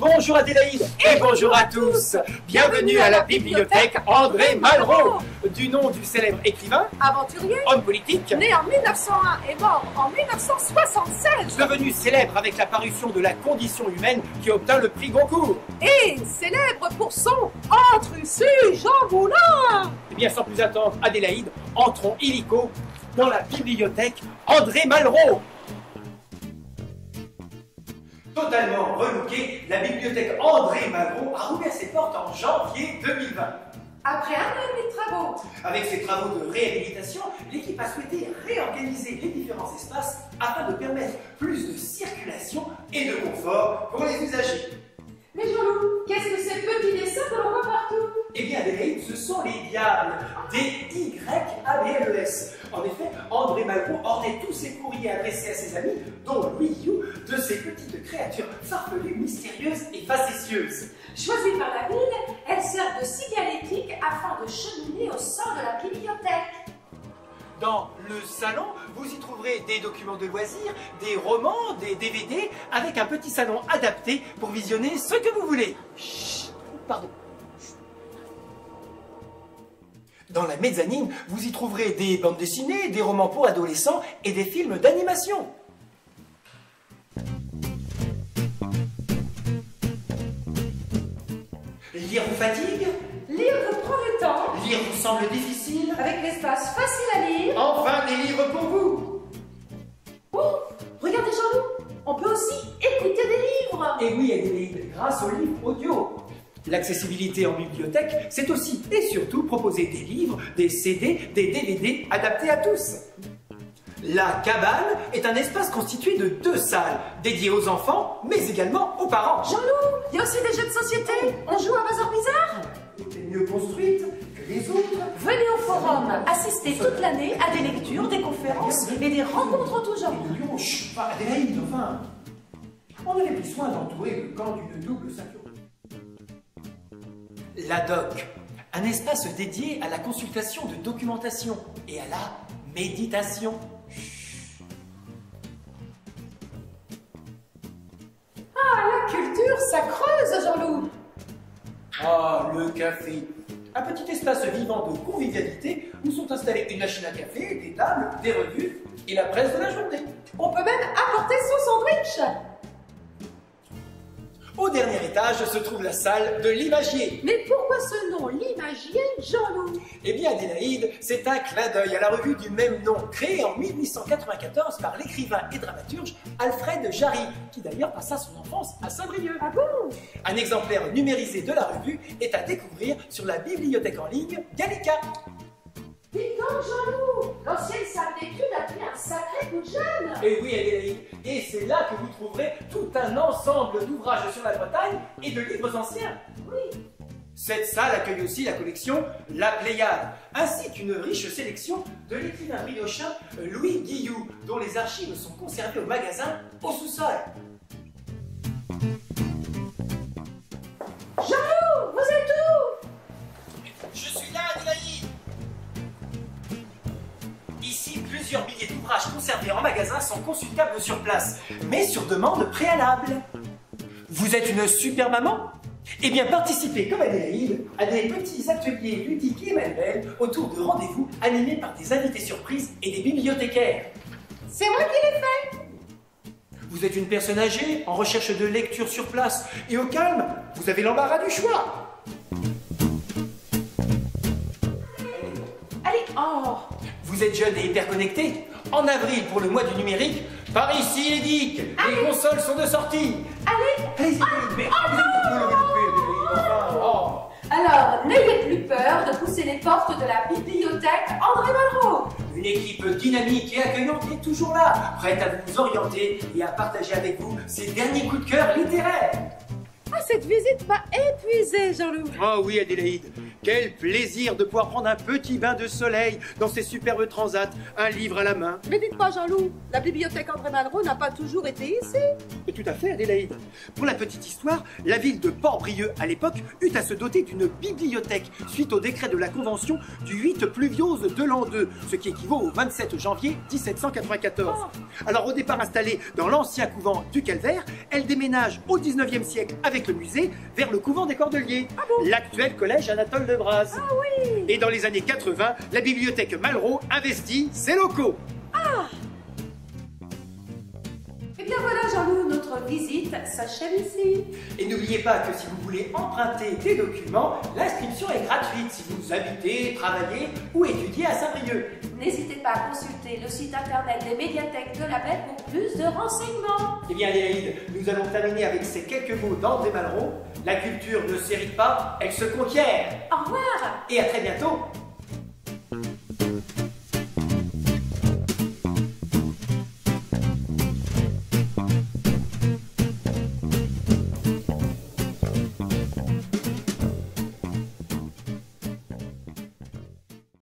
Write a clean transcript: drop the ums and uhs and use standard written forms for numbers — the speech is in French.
Bonjour Adélaïde et bonjour à tous. Bienvenue à la bibliothèque André Malraux. Du nom du célèbre écrivain, aventurier, homme politique, né en 1901 et mort en 1976, devenu célèbre avec la parution de La condition humaine qui obtint le prix Goncourt. et célèbre pour son Entre ici, Jean Moulin. Eh bien, sans plus attendre, Adélaïde, entrons illico dans la bibliothèque André Malraux. Totalement relookée, la bibliothèque André Malraux a rouvert ses portes en janvier 2020. Après un an et demi de travaux, Avec ses travaux de réhabilitation, l'équipe a souhaité réorganiser les différents espaces afin de permettre plus de circulation et de confort pour les usagers. mais Jean-Loup, qu'est-ce que ces petits dessins que l'on voit partout? Eh bien, Adélaïde, ce sont les diables, D-Y-A-B-L-E-S. En effet, André Malraux ornait tous ses courriers adressés à ses amis, dont Louis Guillou, de ces petites créatures farfelues, mystérieuses et facétieuses. Choisies par la ville, elles servent de signalétique afin de cheminer au sein de la bibliothèque. Dans le salon, vous y trouverez des documents de loisirs, des romans, des DVD, avec un petit salon adapté pour visionner ce que vous voulez. Chut, pardon. Dans la mezzanine, vous y trouverez des bandes dessinées, des romans pour adolescents et des films d'animation. Lire vous fatigue? Lire vous prend le temps, Lire vous semble difficile? avec l'espace facile à lire. Enfin, des livres pour vous! Oh, regardez Jean-Loup, on peut aussi écouter des livres. Et oui, Adélaïde, grâce aux livres audio. L'accessibilité en bibliothèque, c'est aussi et surtout proposer des livres, des CD, des DVD adaptés à tous. La cabane est un espace constitué de 2 salles, dédiées aux enfants, mais également aux parents. Jean-Loup, il y a aussi des jeux de société. On joue à Bazar Bizarre. Elle est mieux construite que les autres. Venez au forum, assister toute l'année à des lectures, des conférences et des rencontres en tout genre. Et de Lyon, chut, pas Adélaïde, enfin. On avait pris soin d'entourer le camp d'une double ceinture. La doc, un espace dédié à la consultation de documentation et à la méditation. Ah, la culture, ça creuse, Jean-Loup. Ah, le café. Un petit espace vivant de convivialité où sont installées une machine à café, des tables, des revues et la presse de la journée. On peut même apporter son sandwich. Au dernier étage se trouve la salle de l'imagier. Mais pourquoi ce nom, l'imagier, Jean-Loup? Eh bien, Adélaïde, c'est un clin d'œil à la revue du même nom, créée en 1894 par l'écrivain et dramaturge Alfred Jarry, qui d'ailleurs passa son enfance à Saint-Brieuc. Ah bon? Un exemplaire numérisé de la revue est à découvrir sur la bibliothèque en ligne Gallica. Dis donc, Jean-Loup, l'ancienne salle d'études a pris un sacré coup de jeune. Et oui, Adélaïde, et c'est là que vous trouverez tout un ensemble d'ouvrages sur la Bretagne et de livres anciens. Oui. Cette salle accueille aussi la collection La Pléiade, ainsi qu'une riche sélection de l'écrivain briochin Louis Guillou, dont les archives sont conservées au magasin au sous-sol. Jean-Loup, vous êtes où? Je suis là, Adélaïde. Ici, plusieurs milliers d'ouvrages conservés en magasin sont consultables sur place, mais sur demande préalable. Vous êtes une super maman? Eh bien, participez comme Adélaïde à des petits ateliers ludiques et manuels autour de rendez-vous animés par des invités surprises et des bibliothécaires. C'est moi qui l'ai fait. Vous êtes une personne âgée, en recherche de lecture sur place, et au calme, vous avez l'embarras du choix. Allez, oh. Vous êtes jeune et hyper connecté? En avril, pour le mois du numérique, par ici, Edic, les consoles sont de sortie. Allez. Allez-y, mais Alors, n'ayez plus peur de pousser les portes de la bibliothèque André Malraux. Une équipe dynamique et accueillante est toujours là, prête à vous orienter et à partager avec vous ses derniers coups de cœur littéraires. Ah, cette visite m'a épuisé, Jean-Loup. Oh oui, Adélaïde, Quel plaisir de pouvoir prendre un petit bain de soleil dans ces superbes transats, un livre à la main. Mais dites pas, Jean-Loup, la bibliothèque André Malraux n'a pas toujours été ici. Et tout à fait, Adélaïde. Pour la petite histoire, la ville de Port-Brieux, à l'époque, eut à se doter d'une bibliothèque suite au décret de la Convention du 8 pluviose de l'an 2, ce qui équivaut au 27 janvier 1794. Alors, au départ installée dans l'ancien couvent du Calvaire, elle déménage au 19e siècle avec le musée vers le couvent des Cordeliers, l'actuel collège Anatole de Braz. Ah oui. Et dans les années 80, la bibliothèque Malraux investit ses locaux. Eh bien voilà, Jean-Loup, notre visite s'achève ici. Et n'oubliez pas que si vous voulez emprunter des documents, l'inscription est gratuite si vous habitez, travaillez ou étudiez à Saint-Brieuc. N'hésitez pas à consulter le site internet des médiathèques de la Baie pour plus de renseignements. Eh bien, Adélaïde, nous allons terminer avec ces quelques mots d'André Malraux. La culture ne s'hérite pas, elle se conquiert. Au revoir. Et à très bientôt